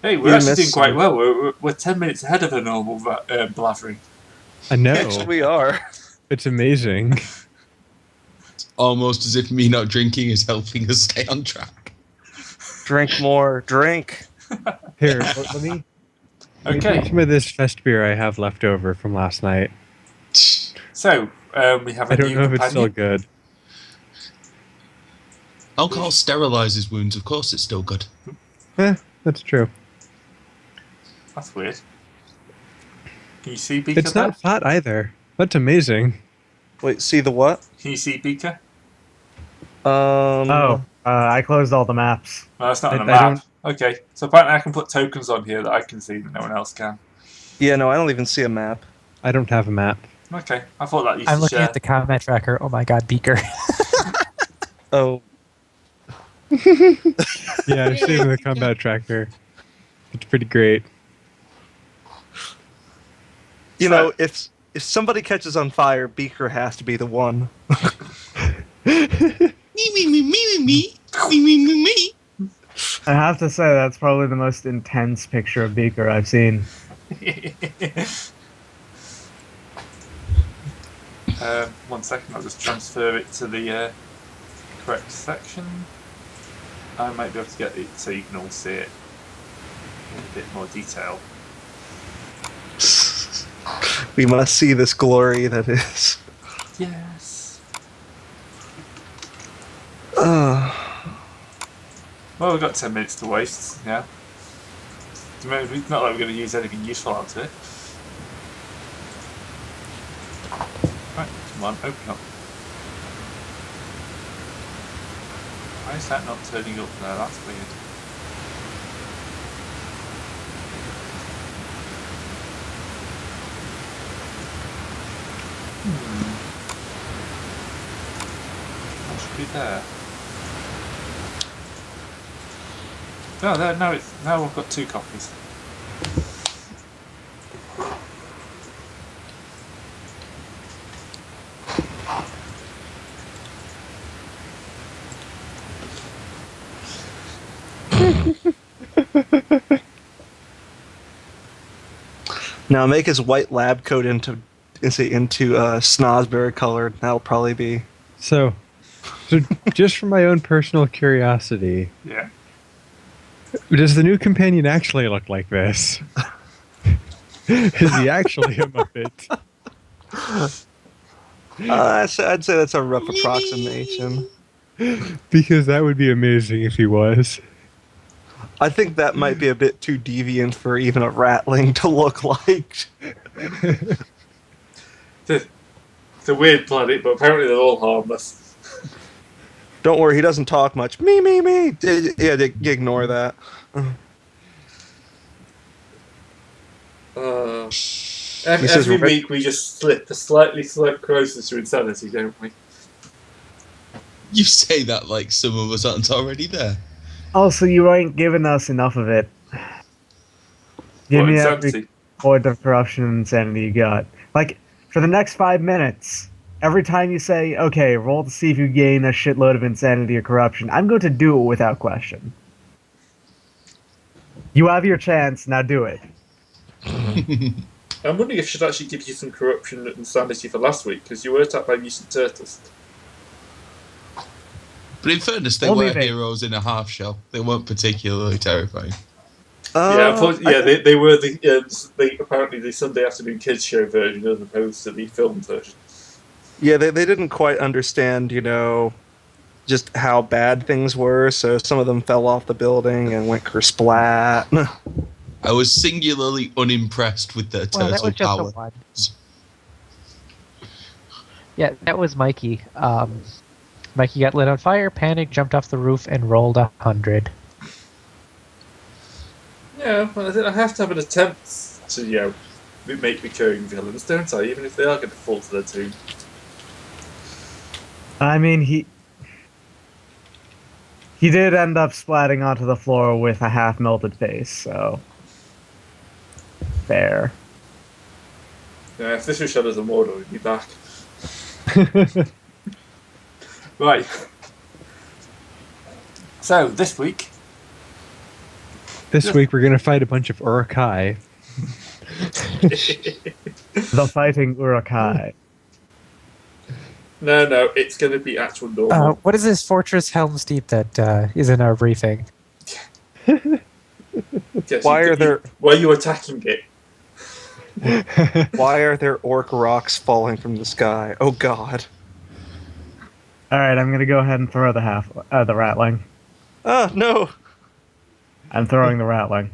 Hey, we're actually doing quite well. We're 10 minutes ahead of a normal blathering. I know. Yes, we are. It's amazing. Almost as if me not drinking is helping us stay on track. Drink more. Drink. Here, let me Okay. drink some of this fest beer I have left over from last night. So, we have a I don't new know if companion. it's still good. Alcohol sterilizes wounds, of course it's still good. That's true. That's weird. Can you see Beaker It's not flat either. That's amazing. Wait, see the what? Can you see Beaker? I closed all the maps. No, that's not on a I map. Okay, so apparently I can put tokens on here that I can see that no one else can. Yeah, no, I don't even see a map. I don't have a map. Okay, I thought that used I'm to looking share. at the combat tracker. Oh my god, Beaker. Oh, Yeah, I'm saving the combat tracker. It's pretty great. you know, if somebody catches on fire, Beaker has to be the one. Me. I have to say that's probably the most intense picture of Beaker I've seen. 1 second, I'll just transfer it to the correct section. I might be able to get it so you can all see it in a bit more detail. We must see this glory that is. Yes. Uh, Well, we've got 10 minutes to waste, yeah. It's not like we're going to use anything useful out of it. Right, come on, open up. Why is that not turning up there? That's weird. What should be there? No, there. Now I've got 2 copies. now make his white lab coat into snozberry colored. That'll probably be. So just for my own personal curiosity, Yeah. does the new companion actually look like this? Is he actually a Muppet? I'd say that's a rough approximation. Because that would be amazing if he was. I think that might be a bit too deviant for even a ratling to look like. It's a weird planet, but apparently they're all harmless. Don't worry, he doesn't talk much. Me. Yeah, ignore that. Every week we just slightly slip closer to insanity, don't we? You say that like some of us aren't already there. Also, you ain't giving us enough of it. Give me every point of corruption and insanity you got. Like, for the next 5 minutes, every time you say, okay, roll to see if you gain a shitload of insanity or corruption, I'm going to do it without question. You have your chance, now do it. I'm wondering if I should actually give you some corruption and sanity for last week, because you were attacked by mutant turtles. But in fairness, they were heroes in a half shell. They weren't particularly terrifying. They were apparently the Sunday afternoon kids show version as opposed to the film version. Yeah, they didn't quite understand, just how bad things were, so some of them fell off the building and went kersplat. I was singularly unimpressed with their turtle that was just power. the one. Yeah, that was Mikey. Mikey got lit on fire, panicked, jumped off the roof, and rolled 100. Yeah, well, I have to have an attempt to, make recurring villains, don't I? Even if they are going to fall to their doom. I mean, he did end up splatting onto the floor with a half-melted face, so... Fair. Yeah, if this was Shadows of Mordor, we'd be back. Right. So, this week, This week we're going to fight a bunch of Urukai. The fighting Urukai. No, it's going to be actual normal. What is this Fortress Helm's Deep that is in our briefing? Yes, Why are you attacking it? Why are there orc rocks falling from the sky? Oh God! All right, I'm gonna go ahead and throw the ratling. Oh no! I'm throwing the ratling.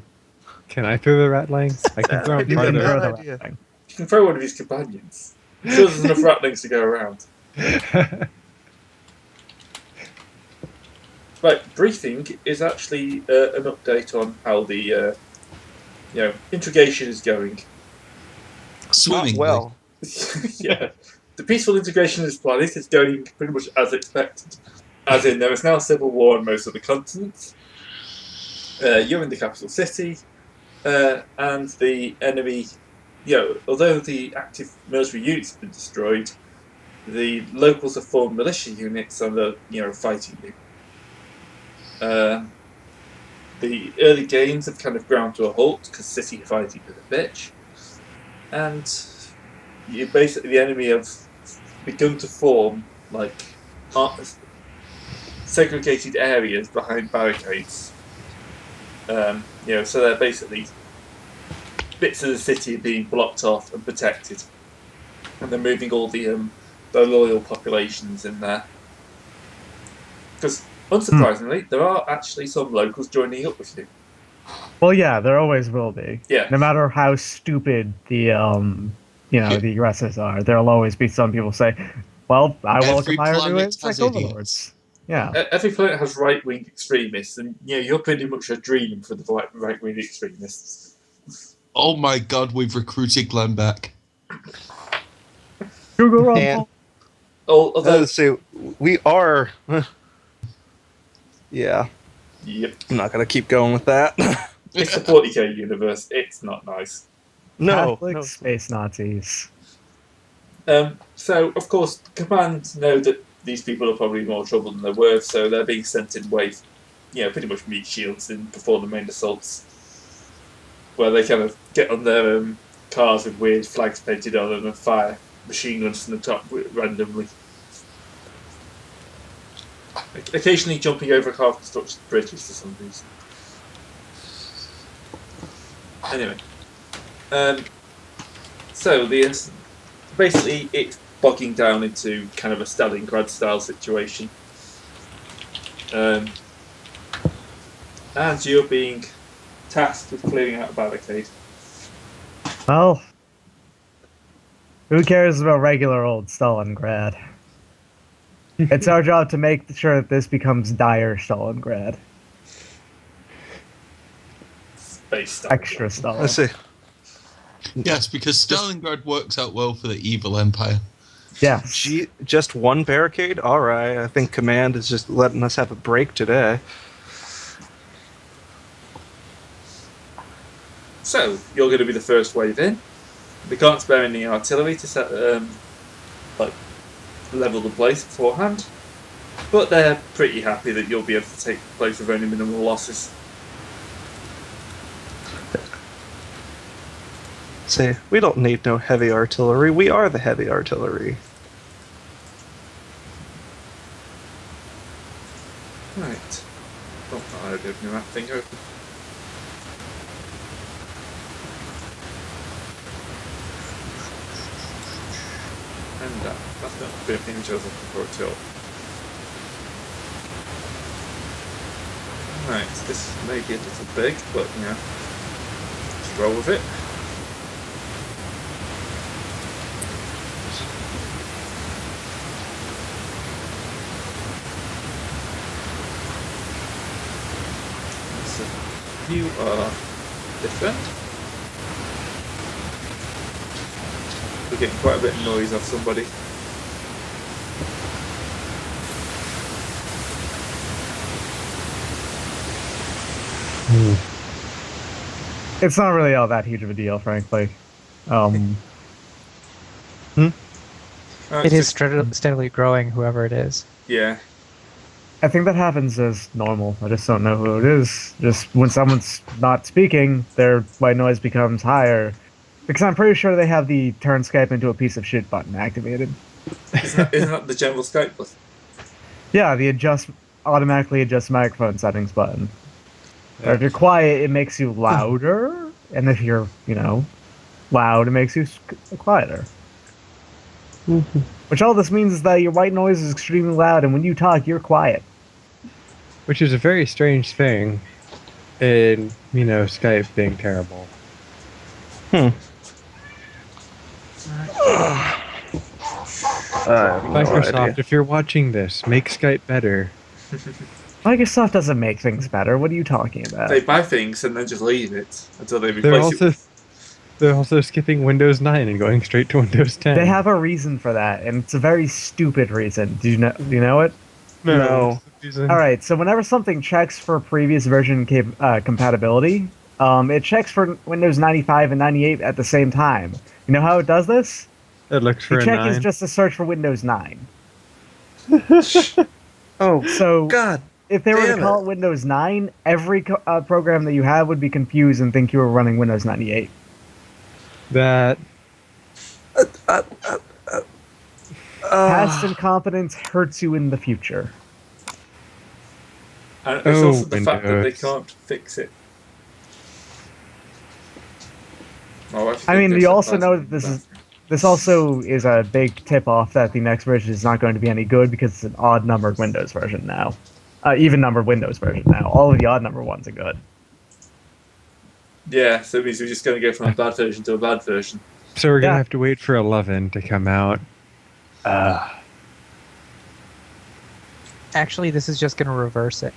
Can I throw the ratling? I can throw it You can Bad throw farther. the idea. ratling. You can throw one of his companions. I'm sure there's enough ratlings to go around. Right, briefing is actually an update on how the integration is going. Swimmingly. Well, Yeah, the peaceful integration of this planet is going pretty much as expected. As in, there is now civil war on most of the continent. You're in the capital city, and the enemy. Although the active military units have been destroyed, the locals have formed militia units and are fighting you. The early gains have kind of ground to a halt because city fighting is a bitch, and the enemy have begun to form segregated areas behind barricades. So they're basically bits of the city being blocked off and protected, and they're moving all the loyal populations in there. Because unsurprisingly, there are actually some locals joining up with you. Well, yeah, there always will be. Yeah. No matter how stupid the the aggressors are, there'll always be some people say, "Well, I welcome Every our new planet insect has overlords." idiots. Yeah. Every planet has right-wing extremists, and you're pretty much a dream for the right-wing extremists. Oh my God, we've recruited Glenn back. Google And- Rumble. let's see. We are. Yeah, Yep, I'm not gonna keep going with that. it's the 40k universe. It's not nice. Catholic No. space Nazis. So, of course, command know that these people are probably more trouble than they're worth, so they're being sent in waves, pretty much meat shields before the main assaults, where they kind of get on their cars with weird flags painted on them and fire machine guns from the top randomly. Occasionally jumping over half-constructed bridges for some reason. Anyway. So basically it's bogging down into kind of a Stalingrad style situation. And you're being tasked with clearing out a barricade. Well, who cares about regular old Stalingrad? It's our job to make sure that this becomes dire Stalingrad. Space Stalingrad. Extra Stalin. Let's see. Yes, because Stalingrad works out well for the evil empire. Yes. Just one barricade? All right. I think Command is just letting us have a break today. So, you're going to be the first wave in. They can't spare any artillery to set, level the place beforehand. But they're pretty happy that you'll be able to take the place with only minimal losses. Say, we don't need no heavy artillery. We are the heavy artillery. Right. Oh, I don't open that thing open. And that's not the image I was looking for at all. Right, this may be a little big, but just roll with it. So you are different. We're getting quite a bit of noise off somebody. It's not really all that huge of a deal, frankly. It is steadily growing, whoever it is. Yeah. I think that happens as normal. I just don't know who it is. Just when someone's not speaking, their white noise becomes higher. Because I'm pretty sure they have the turn Skype into a piece of shit button activated. Isn't that the general Skype button? Yeah, the automatically adjust microphone settings button. Or if you're quiet, it makes you louder, and if you're, loud, it makes you quieter. Which all this means is that your white noise is extremely loud, and when you talk, you're quiet. Which is a very strange thing in, Skype being terrible. Microsoft, if you're watching this, make Skype better. Microsoft doesn't make things better. What are you talking about? They buy things and then just leave it until they replace it. They're also skipping Windows 9 and going straight to Windows 10. They have a reason for that, and it's a very stupid reason. Do you know it? No. All right. So whenever something checks for previous version compatibility, it checks for Windows 95 and 98 at the same time. You know how it does this? It looks for the a 9. check is just a search for Windows 9. Oh, so God. If they were to call it Windows 9, every program that you have would be confused and think you were running Windows 98. That past incompetence hurts you in the future. And it's also the fact that they can't fix it. I mean, you also know that this also is a big tip-off that the next version is not going to be any good because it's an odd-numbered Windows version now. Even-numbered Windows version now. All of the odd-numbered ones are good. Yeah, so it means we're just going to go from a bad version to a bad version. So we're going to have to wait for 11 to come out. Actually, this is just going to reverse it.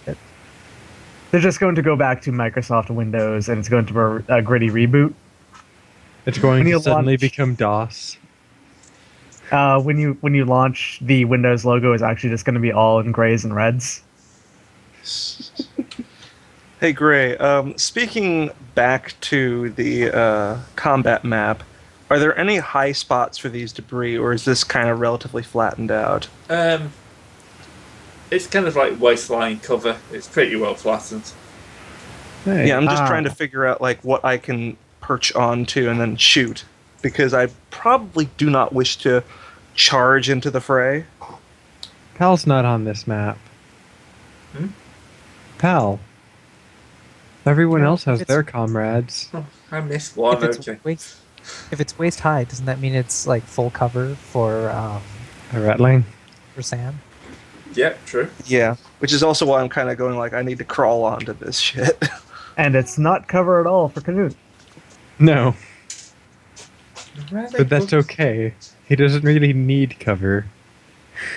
They're just going to go back to Microsoft Windows, and it's going to be a gritty reboot. It's going to suddenly become DOS. When you launch, the Windows logo is actually just going to be all in grays and reds. Hey, Gray, speaking back to the combat map, are there any high spots for these debris, or is this kind of relatively flattened out? It's kind of like waistline cover. It's pretty well flattened. Hey. Yeah, I'm just trying to figure out what I can perch onto and then shoot, because I probably do not wish to charge into the fray. Pal's not on this map. Pal. Everyone else has their comrades. Oh, I missed one. If it's waist high, doesn't that mean it's full cover for a rattling? For Sam? Yeah, true. Yeah, which is also why I'm kind of going I need to crawl onto this shit. And it's not cover at all for Canute. No. But that's okay. He doesn't really need cover.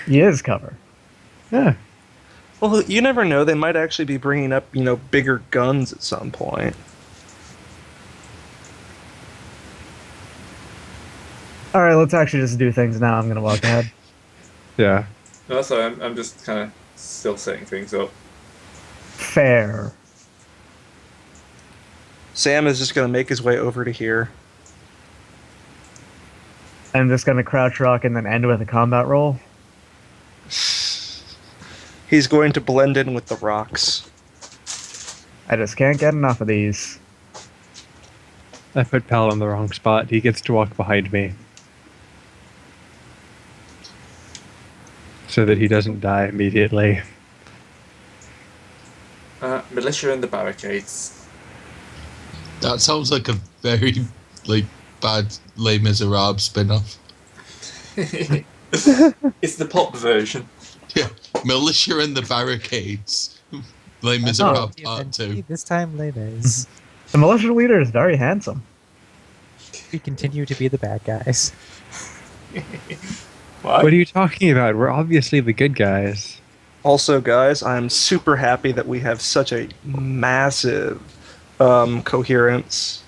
He is cover. Yeah. Well, you never know. They might actually be bringing up, bigger guns at some point. All right, let's actually just do things now. I'm going to walk ahead. Yeah. No, sorry, I'm just kind of still setting things up. Fair. Sam is just going to make his way over to here. I'm just going to crouch rock and then end with a combat roll. He's going to blend in with the rocks. I just can't get enough of these. I put Pal in the wrong spot. He gets to walk behind me. So that he doesn't die immediately. Militia in the barricades. That sounds like a very, bad Les Miserables spin-off. It's the pop version. Yeah, Militia in the Barricades. Les Miserables Part 2. This time, Les Mis. The militia leader is very handsome. We continue to be the bad guys. What are you talking about? We're obviously the good guys. Also, guys, I'm super happy that we have such a massive coherence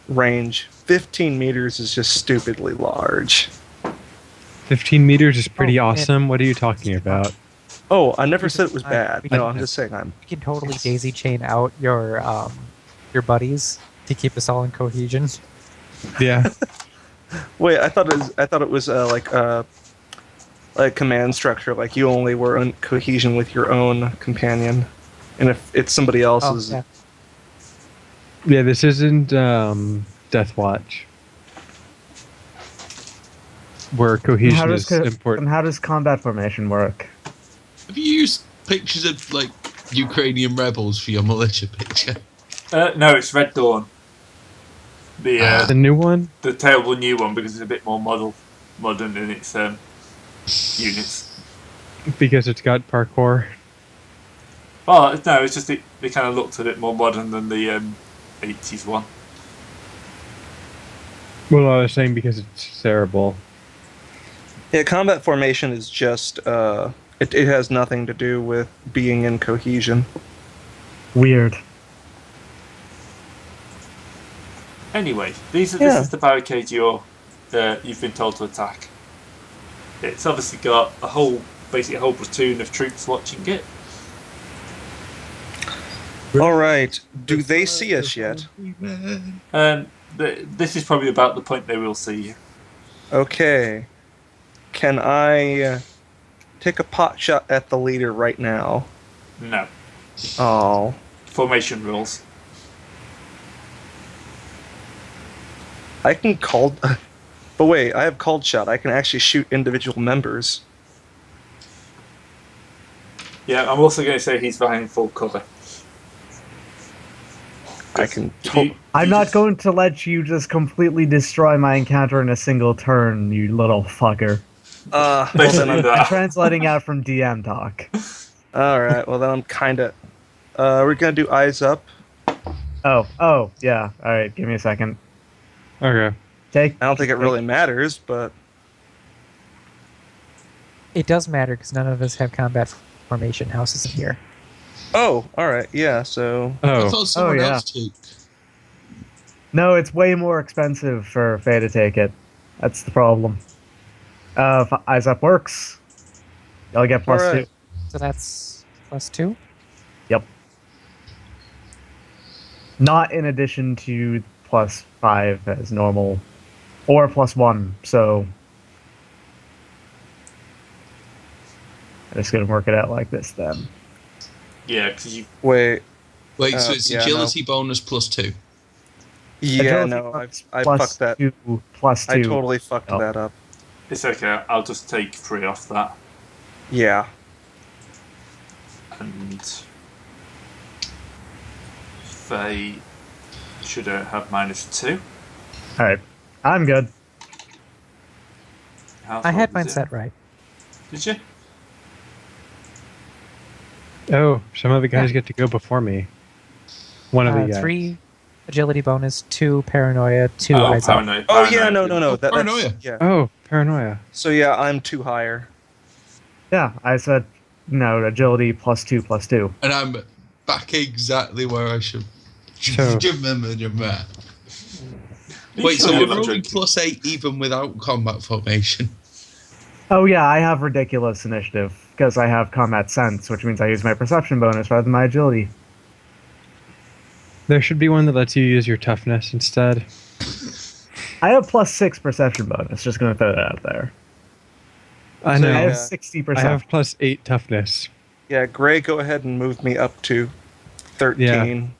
range. 15 meters is just stupidly large. 15 meters is pretty awesome. What are you talking about? Oh, I never said it was bad. No, I'm just saying You can totally daisy chain out your buddies to keep us all in cohesion. Yeah. Wait, I thought it was like command structure, like you only were in cohesion with your own companion, and if it's somebody else's, yeah. Yeah, this isn't Death Watch, where cohesion is And important. how does combat formation work? Have you used pictures of like Ukrainian rebels for your militia picture? No, it's Red Dawn. The new one? The terrible new one, because it's a bit more modern in its units. Because it's got parkour. Oh no, it's just they kind of looked a bit more modern than the 80s one. Well, I was saying because it's terrible. yeah, combat formation is just it has nothing to do with being in cohesion. Weird. Anyway, this is the barricade you've been told to attack. It's obviously got basically a whole platoon of troops watching it. All right, do they see us yet? This is probably about the point they will see you. Okay, can I take a pot shot at the leader right now? No. Oh, Formation rules. I can call. But wait, I have cold shot. I can actually shoot individual members. Yeah, I'm also going to say he's behind full cover. I can. I'm not going to let you just completely destroy my encounter in a single turn, you little fucker. Well, then Basically I'm that. Translating out from DM talk. all right. Well, then I'm kind of. We're gonna do eyes up. Oh, yeah. All right, give me a second. Okay. I don't think it really matters, but It does matter because none of us have combat formation houses in here. oh, all right, yeah. So I Oh, thought someone yeah. else took. No, it's way more expensive for Faye to take it. That's the problem. If Eyes Up works, y'all get plus Alright. 2. So that's +2. Yep. Not in addition to +5 as normal, or +1. So I'm just gonna work it out like this then. Yeah, because you. wait. Wait, so it's yeah, agility bonus +2. Yeah, Agility no, plus I plus fucked that. 2 plus 2. I totally fucked Oh. that up. It's okay. I'll just take 3 off that, Yeah. and they should have -2. All right, I'm good. I had mine set right. Did you? oh, some of the guys get to go before me. One of the guys. 3 agility bonus, 2 paranoia, 2 Oh, eyes up. paranoid. Oh yeah, no. That's, paranoia. yeah. Oh, paranoia. So yeah, I'm 2 higher. Yeah, I said no. Agility +2 +2. And I'm back exactly where I should. So- Remember your map. You Wait, sure so you're we're not rolling drinking? +8 even without combat formation. Oh yeah, I have ridiculous initiative because I have combat sense, which means I use my perception bonus rather than my agility. There should be one that lets you use your toughness instead. I have +6 perception bonus. Just gonna throw that out there. I So, know. I have Yeah. 60%. I have +8 toughness. Yeah, Gray, go ahead and move me up to 13.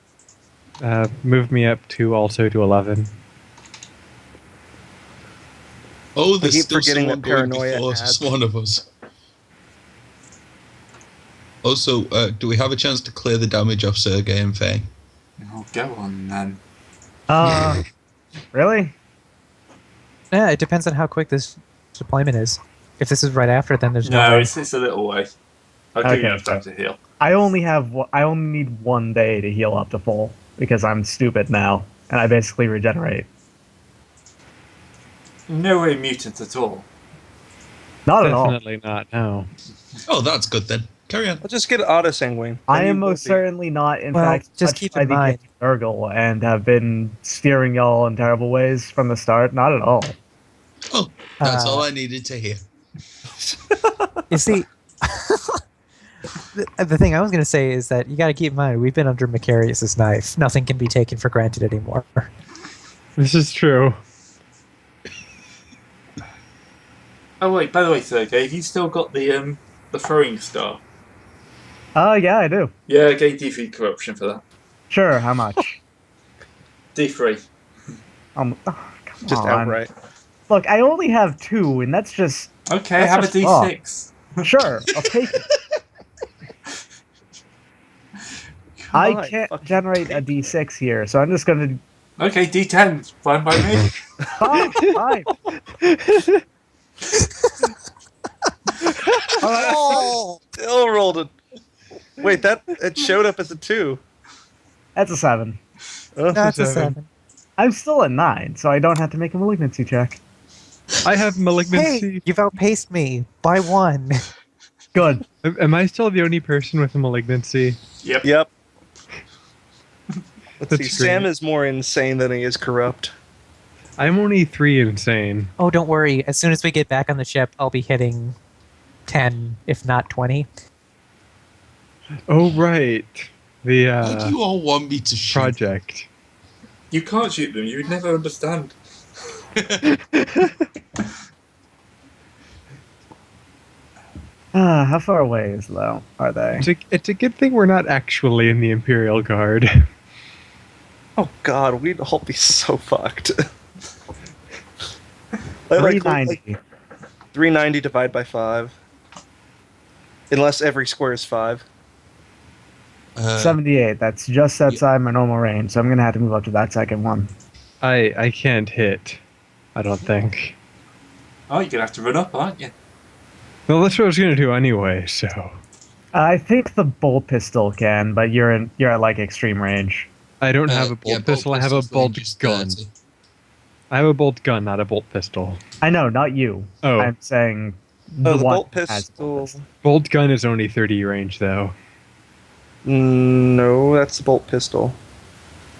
Move me up to also to 11. Oh, there's keep still forgetting someone that going paranoia before adds. one of us. Also, do we have a chance to clear the damage off Sergei and Faye? Oh, go on then. Really? Yeah, it depends on how quick this deployment is. If this is right after, then there's no No, way. it's a little way. I'll give Okay. you enough time to heal. I only need 1 day to heal up to full because I'm stupid now, and I basically regenerate. No way mutant at all. Not at all. Definitely not, no. Oh, that's good then. Carry on. Let's just get auto sanguine. I Then am you will most be- certainly not. In Well, fact, just touched keep by in the mind- Urgle and have been steering y'all in terrible ways from the start. Not at all. Oh, that's Uh, all I needed to hear. You see, the thing I was going to say is that you got to keep in mind we've been under Macarius's knife. Nothing can be taken for granted anymore. This is true. Oh wait, by the way, Sergey, have you still got the throwing star? Yeah, I do. Yeah, get D3 corruption for that. Sure, how much? D3. Come Just on. outright. Look, I only have 2, and that's just... Okay, That's have a just wrong. D6. Sure, I'll take it. I God, can't fucking generate a D6 here, so I'm just gonna... Okay, D10. Fine by me. Fine, fine. Alright, Oh, still rolled it. Wait, it showed up as a 2. that's a 7. Oh, That's a 7. 7. I'm still at 9, so I don't have to make a malignancy check. I have malignancy. Hey, you've outpaced me by 1. Good. Am I still the only person with a malignancy? Yep. Yep. Let's see. That's Sam great. is more insane than he is corrupt. I'm only 3 insane. Oh, don't worry. As soon as we get back on the ship, I'll be hitting 10, if not 20. Oh, right. The Why do you all want me to shoot? project. You can't shoot them. You would never understand. How far away are they? It's a good thing we're not actually in the Imperial Guard. Oh God, we'd all be so fucked. Like 390. 390 divided by 5. Unless every square is 5. 78. That's just outside my normal range, so I'm gonna have to move up to that second one. I can't hit. I don't think. Oh, you're gonna have to run up, aren't you? Well, that's what I was gonna do anyway. So I think the bolt pistol can, but you're at like extreme range. I don't have a bolt yeah, pistol. I have a pistol's bolt range is gun. 30. I have a bolt gun, not a bolt pistol. I know, not you. Oh. I'm saying Oh, the one bolt who has pistol. Bolt gun is only 30 range, though. No, that's the bolt pistol.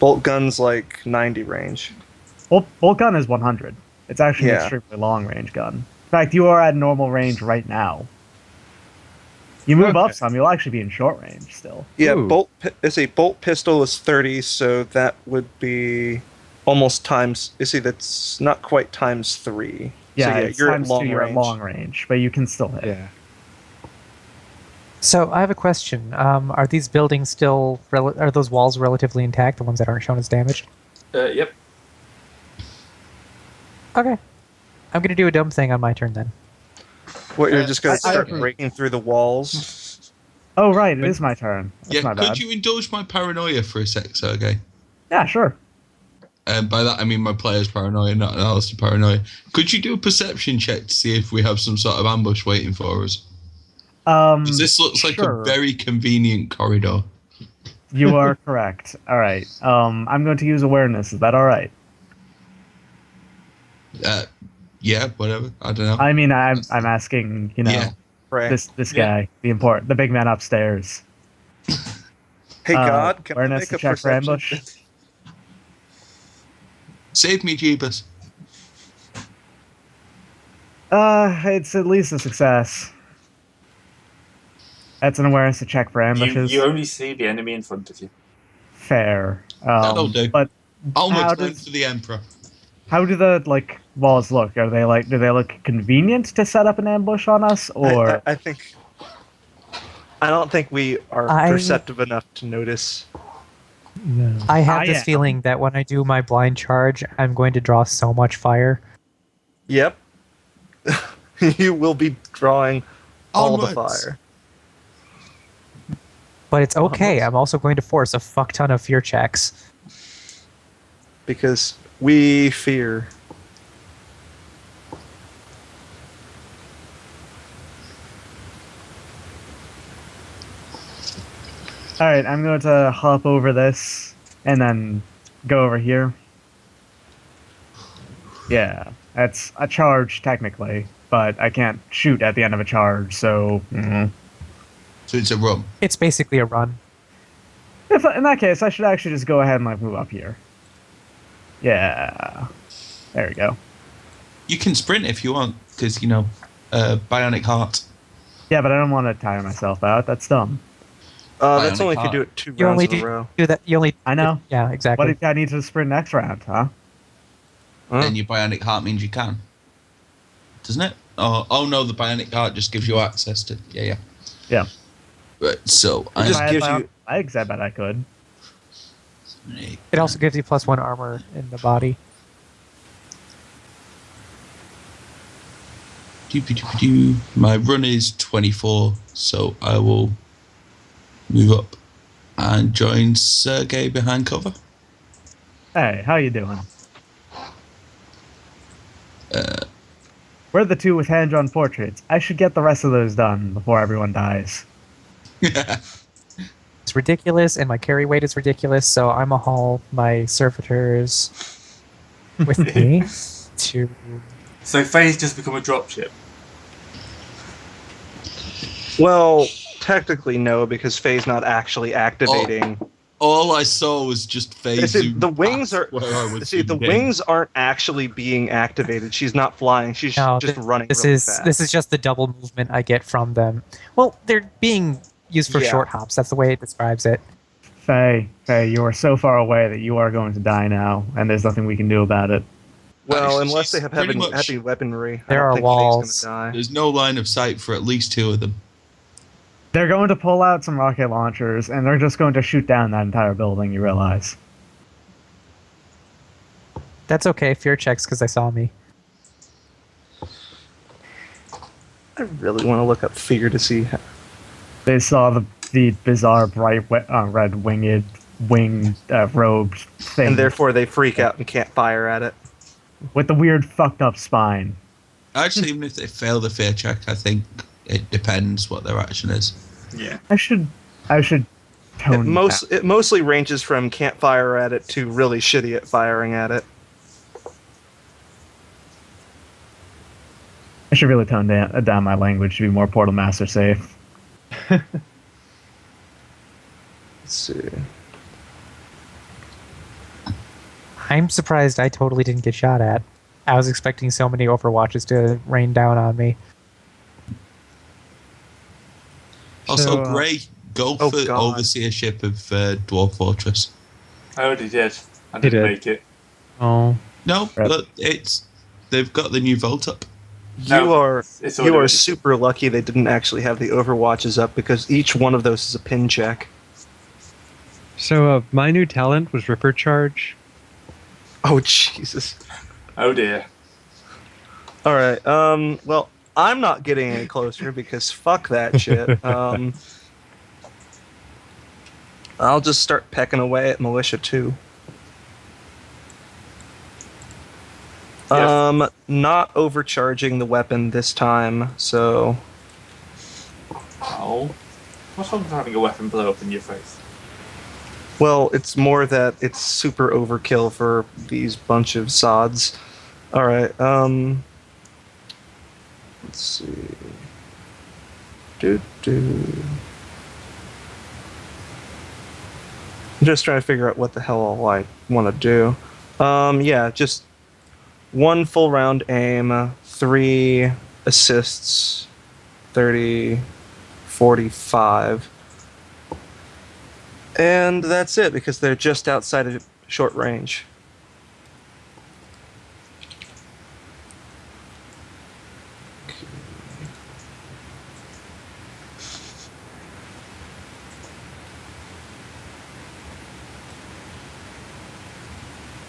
Bolt gun's like 90 range. Bolt gun is 100. It's actually an Yeah. extremely long range gun. In fact, you are at normal range right now. You move up Okay. some, you'll actually be in short range still. Yeah, Ooh. bolt pistol is 30, so that would be almost times. You see, that's not quite times 3. Yeah, so, it's you're at times long 2, you're range. at long range, but you can still hit. Yeah. So I have a question. Are these buildings still... are those walls relatively intact, the ones that aren't shown as damaged? Yep. Okay. I'm going to do a dumb thing on my turn then. What, you're just going to I start agree. breaking through the walls? Oh, right, it is my turn. That's Yeah, my bad. could you indulge my paranoia for a sec, Sergey? Yeah, sure. And by that I mean my player's paranoia, not an Alistair paranoia. Could you do a perception check to see if we have some sort of ambush waiting for us? 'Cause this looks like sure. a very convenient corridor. You are correct. All right. I'm going to use awareness. Is that all right? Yeah, whatever. I don't know. I mean, I'm asking, Yeah. Right. this guy, the big man upstairs. Hey, God, can I awareness make to a check for perception? ambush. Save me, Jeebus. It's at least a success. That's an awareness to check for ambushes. You only see the enemy in front of you. Fair. That'll do. But how Almost does- for the Emperor. how do the walls look? Do they look convenient to set up an ambush on us, or I think. I don't think we are perceptive enough to notice. No. I have I this am. feeling that when I do my blind charge, I'm going to draw so much fire. Yep. You will be drawing all the Onwards. fire. But it's okay. I'm also going to force a fuck ton of fear checks. Because we fear. all right? I'm going to hop over this and then go over here. Yeah, that's a charge technically, but I can't shoot at the end of a charge, so. So it's a room. It's basically a run. If in that case, I should actually just go ahead and move up here. Yeah, there we go. You can sprint if you want, because, bionic heart. Yeah, but I don't want to tire myself out. That's dumb. That's Bionic only if you heart. do it 2 You rounds only in a row. do that. You only. I know. Yeah, exactly. What if I need to sprint next round, huh? Huh? Then your bionic heart means you can. doesn't it? Oh no, the bionic heart just gives you access to. Yeah. Yeah. Right. So It just If I had gives my you. legs, I bet I could. It also gives you +1 armor in the body. My run is 24, so I will move up and join Sergey behind cover. Hey, how you doing? We're the two with hand-drawn portraits. I should get the rest of those done before everyone dies. It's ridiculous, and my carry weight is ridiculous, so I'm a haul my servitors with me to... So Faye's just become a dropship. Well, technically no, because Faye's not actually activating. All I saw was just phase. See, the wings are. See, the zooming in. wings aren't actually being activated. She's not flying. She's just running. This really is fast. this is just the double movement I get from them. Well, they're being used for Yeah. short hops. That's the way it describes it. Faye, you are so far away that you are going to die now, and there's nothing we can do about it. Well, Actually, unless they have pretty much- heavy weaponry. There I are don't think walls. Faye's gonna die. There's no line of sight for at least 2 of them. They're going to pull out some rocket launchers, and they're just going to shoot down that entire building, you realize. That's okay. Fear checks because they saw me. I really want to look up fear to see. They saw the bizarre bright red winged robed thing And therefore they freak out and can't fire at it. with the weird fucked up spine. Actually, even if they fail the fear check, I think it depends what their action is. Yeah. I should tone It mostly ranges from can't fire at it to really shitty at firing at it. I should really tone down my language to be more Portal Master safe. Let's see. I'm surprised I totally didn't get shot at. I was expecting so many Overwatches to rain down on me. Also, So, Gray, go oh for God. overseership of Dwarf Fortress. I already did. I He didn't did. make it. Oh, No, Right. but they've got the new vault up. You are It's you already are ready. super lucky they didn't actually have the Overwatches up because each one of those is a pin check. so my new talent was Ripper Charge. Oh Jesus! Oh dear. All right. Well, I'm not getting any closer because fuck that shit. I'll just start pecking away at Militia 2. Yeah. Not overcharging the weapon this time, so Oh. What's wrong with having a weapon blow up in your face? well, it's more that it's super overkill for these bunch of sods. All right. Let's see. I'm just trying to figure out what the hell I want to do. Yeah, just 1 full round aim, 3 assists, 30, 45. And that's it, because they're just outside of short range.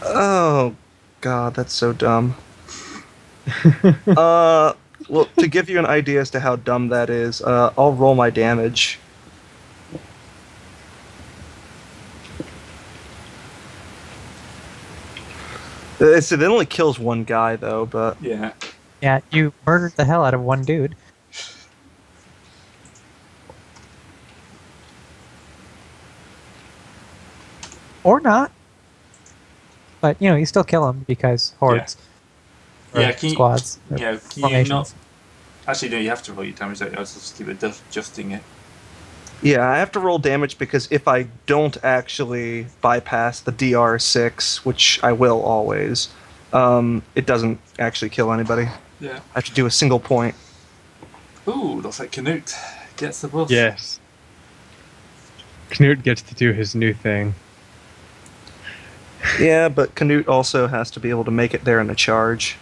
Oh, God, that's so dumb. Well, to give you an idea as to how dumb that is, I'll roll my damage. It only kills 1 guy, though, but... Yeah. Yeah, you murdered the hell out of 1 dude. Or not. But, you still kill him because hordes. Or Yeah, can you- squads. or Yeah, can you formations. not... Actually, no, you have to roll your damage, don't you? I was just keep adjusting it. Yeah, I have to roll damage because if I don't actually bypass the DR6, which I will always, it doesn't actually kill anybody. Yeah. I have to do a single point. Ooh, looks like Canute gets the buff. Yes. Knut gets to do his new thing. Yeah, but Canute also has to be able to make it there in a charge.